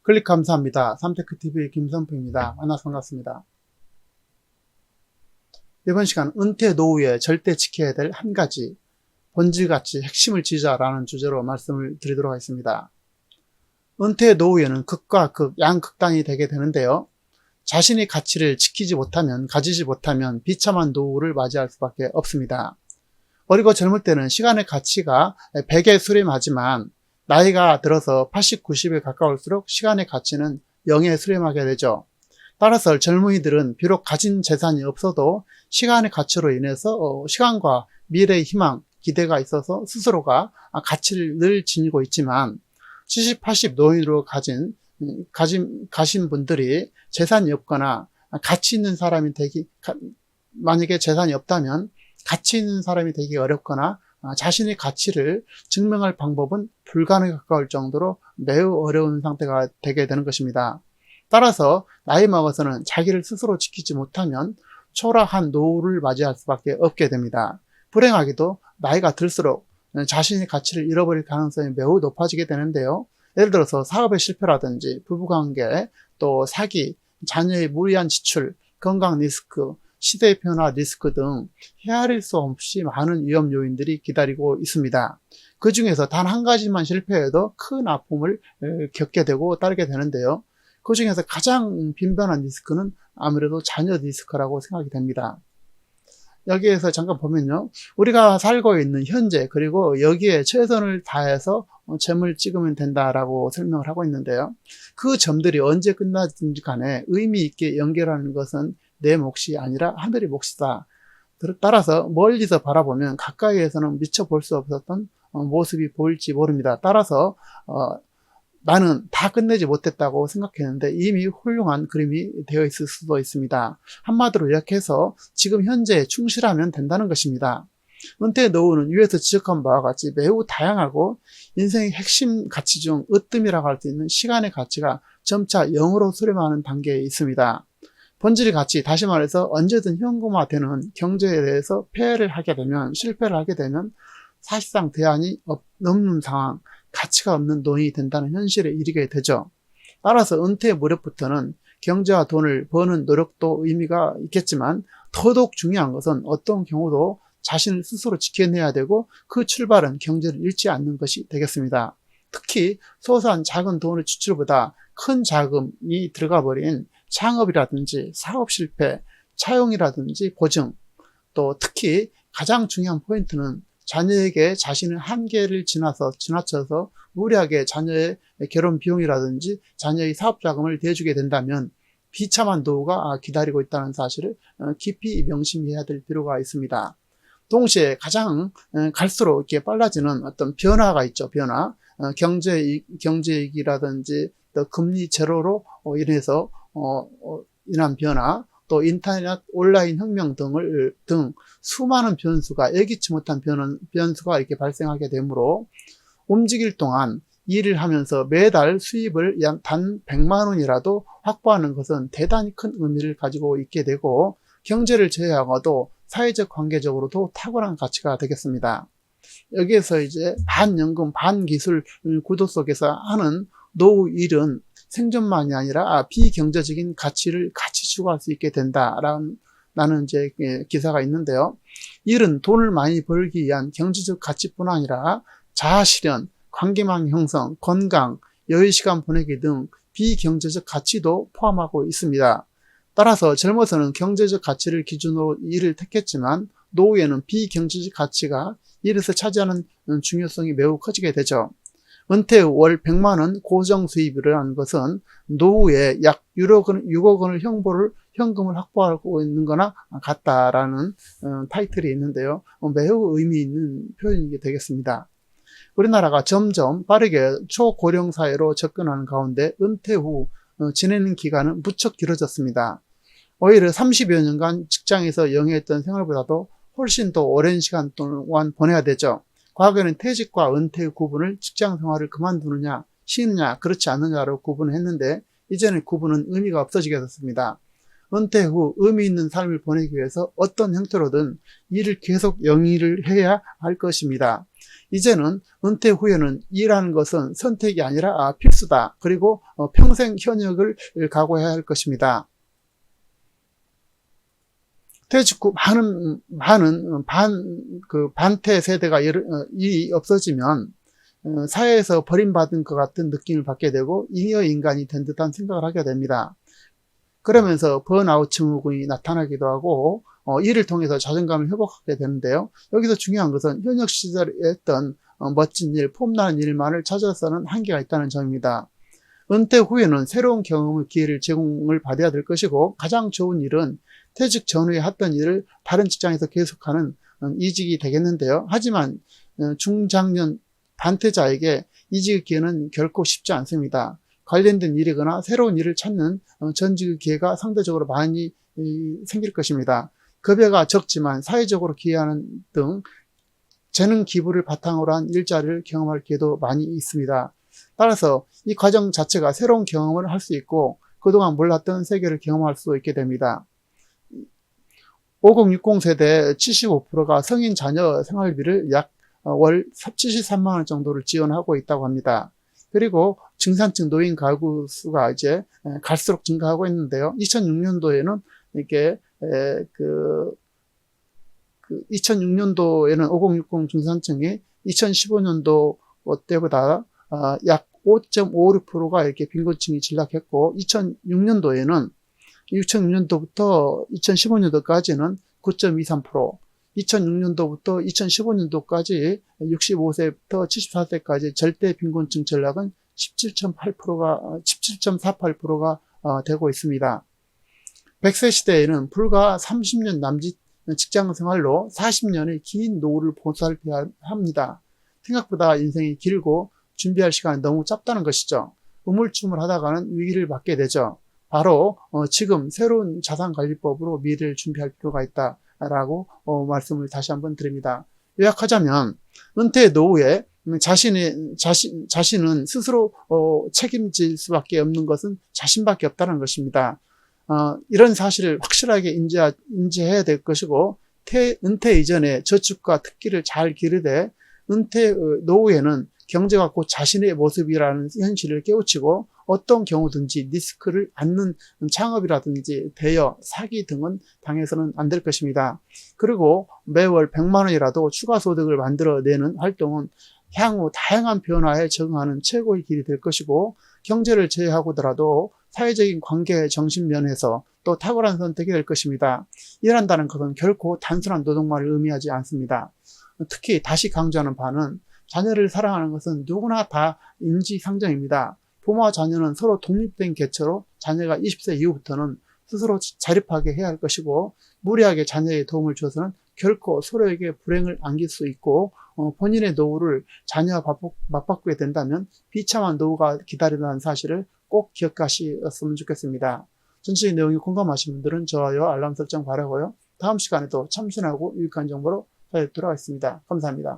클릭 감사합니다. 삼테크TV 김선프입니다. 만나서 반갑습니다. 이번 시간 은퇴 노후에 절대 지켜야 될 한 가지 본질가치 핵심을 지자라는 주제로 말씀을 드리도록 하겠습니다. 은퇴 노후에는 극과 극, 양극단이 되게 되는데요. 자신의 가치를 지키지 못하면, 가지지 못하면 비참한 노후를 맞이할 수밖에 없습니다. 어리고 젊을 때는 시간의 가치가 100에 수렴하지만 나이가 들어서 80, 90에 가까울수록 시간의 가치는 0에 수렴하게 되죠. 따라서 젊은이들은 비록 가진 재산이 없어도 시간의 가치로 인해서 시간과 미래의 희망, 기대가 있어서 스스로가 가치를 늘 지니고 있지만 70, 80 노인으로 가신 분들이 재산이 없거나 가치 있는 사람이 만약에 재산이 없다면 가치 있는 사람이 되기 어렵거나 자신의 가치를 증명할 방법은 불가능에 가까울 정도로 매우 어려운 상태가 되게 되는 것입니다. 따라서 나이 먹어서는 자기를 스스로 지키지 못하면 초라한 노후를 맞이할 수밖에 없게 됩니다. 불행하게도 나이가 들수록 자신의 가치를 잃어버릴 가능성이 매우 높아지게 되는데요. 예를 들어서 사업의 실패라든지 부부관계, 또 사기, 자녀의 무리한 지출, 건강 리스크, 시대의 변화 리스크 등 헤아릴 수 없이 많은 위험 요인들이 기다리고 있습니다. 그 중에서 단 한 가지만 실패해도 큰 아픔을 겪게 되고 따르게 되는데요. 그 중에서 가장 빈번한 리스크는 아무래도 자녀 리스크라고 생각이 됩니다. 여기에서 잠깐 보면요. 우리가 살고 있는 현재, 그리고 여기에 최선을 다해서 점을 찍으면 된다라고 설명을 하고 있는데요. 그 점들이 언제 끝나든지 간에 의미 있게 연결하는 것은 내 몫이 아니라 하늘의 몫이다. 따라서 멀리서 바라보면 가까이에서는 미처 볼 수 없었던 모습이 보일지 모릅니다. 따라서 나는 다 끝내지 못했다고 생각했는데 이미 훌륭한 그림이 되어 있을 수도 있습니다. 한마디로 요약해서 지금 현재에 충실하면 된다는 것입니다. 은퇴 노후는 위에서 지적한 바와 같이 매우 다양하고 인생의 핵심 가치 중 으뜸이라고 할 수 있는 시간의 가치가 점차 0으로 수렴하는 단계에 있습니다. 본질의 가치, 다시 말해서 언제든 현금화되는 경제에 대해서 실패를 하게 되면 사실상 대안이 없는 상황, 가치가 없는 노인이 된다는 현실에 이르게 되죠. 따라서 은퇴 무렵부터는 경제와 돈을 버는 노력도 의미가 있겠지만 더더욱 중요한 것은 어떤 경우도 자신을 스스로 지켜내야 되고 그 출발은 경제를 잃지 않는 것이 되겠습니다. 특히 소소한 작은 돈의 지출보다 큰 자금이 들어가 버린 창업이라든지 사업 실패, 차용이라든지 보증, 또 특히 가장 중요한 포인트는 자녀에게 자신의 한계를 지나쳐서 무리하게 자녀의 결혼 비용이라든지 자녀의 사업 자금을 대주게 된다면 비참한 노후가 기다리고 있다는 사실을 깊이 명심해야 될 필요가 있습니다. 동시에 가장 갈수록 이렇게 빨라지는 어떤 변화가 있죠. 변화. 경제이익이라든지 또 금리 제로로 인해서 인한 변화, 또 인터넷 온라인 혁명 등 수많은 변수가 예기치 못한 변수가 이렇게 발생하게 되므로 움직일 동안 일을 하면서 매달 수입을 약 단 100만 원이라도 확보하는 것은 대단히 큰 의미를 가지고 있게 되고 경제를 제외하고도 사회적 관계적으로도 탁월한 가치가 되겠습니다. 여기에서 이제 반연금 반기술 구도 속에서 하는 노후 일은 생존만이 아니라 비경제적인 가치를 같이 추구할 수 있게 된다라는 이제 기사가 있는데요. 일은 돈을 많이 벌기 위한 경제적 가치뿐 아니라 자아실현, 관계망 형성, 건강, 여유시간 보내기 등 비경제적 가치도 포함하고 있습니다. 따라서 젊어서는 경제적 가치를 기준으로 일을 택했지만 노후에는 비경제적 가치가 일에서 차지하는 중요성이 매우 커지게 되죠. 은퇴 후 월 100만 원 고정 수입이라는 것은 노후에 약 6억 원을 현금을 확보하고 있는 거나 같다라는 타이틀이 있는데요. 매우 의미 있는 표현이 되겠습니다. 우리나라가 점점 빠르게 초고령 사회로 접근하는 가운데 은퇴 후 지내는 기간은 무척 길어졌습니다. 오히려 30여 년간 직장에서 영위했던 생활보다도 훨씬 더 오랜 시간 동안 보내야 되죠. 과거에는 퇴직과 은퇴의 구분을 직장 생활을 그만두느냐, 쉬느냐, 그렇지 않느냐로 구분을 했는데 이제는 구분은 의미가 없어지게 됐습니다. 은퇴 후 의미 있는 삶을 보내기 위해서 어떤 형태로든 일을 계속 영위를 해야 할 것입니다. 이제는 은퇴 후에는 일하는 것은 선택이 아니라 필수다. 그리고 평생 현역을 각오해야 할 것입니다. 퇴직 후 반퇴 세대가 일이 없어지면 사회에서 버림받은 것 같은 느낌을 받게 되고 잉여 인간이 된 듯한 생각을 하게 됩니다. 그러면서 번아웃 증후군이 나타나기도 하고 이를 통해서 자존감을 회복하게 되는데요. 여기서 중요한 것은 현역 시절에 했던 멋진 일, 폼나는 일만을 찾아서는 한계가 있다는 점입니다. 은퇴 후에는 새로운 경험의 기회를 제공을 받아야 될 것이고 가장 좋은 일은 퇴직 전후에 했던 일을 다른 직장에서 계속하는 이직이 되겠는데요. 하지만 중장년 반퇴자에게 이직의 기회는 결코 쉽지 않습니다. 관련된 일이거나 새로운 일을 찾는 전직의 기회가 상대적으로 많이 생길 것입니다. 급여가 적지만 사회적으로 기여하는 등 재능 기부를 바탕으로 한 일자리를 경험할 기회도 많이 있습니다. 따라서 이 과정 자체가 새로운 경험을 할 수 있고 그동안 몰랐던 세계를 경험할 수 있게 됩니다. 5060 세대 75%가 성인 자녀 생활비를 약 월 73만 원 정도를 지원하고 있다고 합니다. 그리고 중산층 노인 가구 수가 이제 갈수록 증가하고 있는데요. 2006년도에는 이렇게 2006년도에는 5060 중산층이 2015년도 때보다 약 5.56%가 이렇게 빈곤층이 진락했고 2006년도부터 2015년도까지는 9.23%, 2006년도부터 2015년도까지 65세부터 74세까지 절대 빈곤층 전락은 17.48%가 되고 있습니다. 100세 시대에는 불과 30년 남짓 직장 생활로 40년의 긴 노후를 보살펴야 합니다. 생각보다 인생이 길고 준비할 시간이 너무 짧다는 것이죠. 우물쭈물하다가는 위기를 맞게 되죠. 바로 지금 새로운 자산관리법으로 미래를 준비할 필요가 있다라고 말씀을 다시 한번 드립니다. 요약하자면 은퇴 노후에 자신은 스스로 책임질 수밖에 없는 것은 자신밖에 없다는 것입니다. 이런 사실을 확실하게 인지해야 될 것이고 은퇴 이전에 저축과 특기를 잘 기르되 은퇴 노후에는 경제가 곧 자신의 모습이라는 현실을 깨우치고 어떤 경우든지 리스크를 안는 창업이라든지 대여, 사기 등은 당해서는 안 될 것입니다. 그리고 매월 100만 원이라도 추가 소득을 만들어내는 활동은 향후 다양한 변화에 적응하는 최고의 길이 될 것이고 경제를 제외하고더라도 사회적인 관계 정신 면에서 또 탁월한 선택이 될 것입니다. 일한다는 것은 결코 단순한 노동만을 의미하지 않습니다. 특히 다시 강조하는 바는 자녀를 사랑하는 것은 누구나 다 인지상정입니다. 부모와 자녀는 서로 독립된 개체로 자녀가 20세 이후부터는 스스로 자립하게 해야 할 것이고 무리하게 자녀에게 도움을 줘서는 결코 서로에게 불행을 안길 수 있고 본인의 노후를 자녀와 맞바꾸게 된다면 비참한 노후가 기다린다는 사실을 꼭 기억하셨으면 좋겠습니다. 전체적인 내용이 공감하신 분들은 좋아요, 알람 설정 바라고요. 다음 시간에도 참신하고 유익한 정보로 찾아뵙도록 하겠습니다. 감사합니다.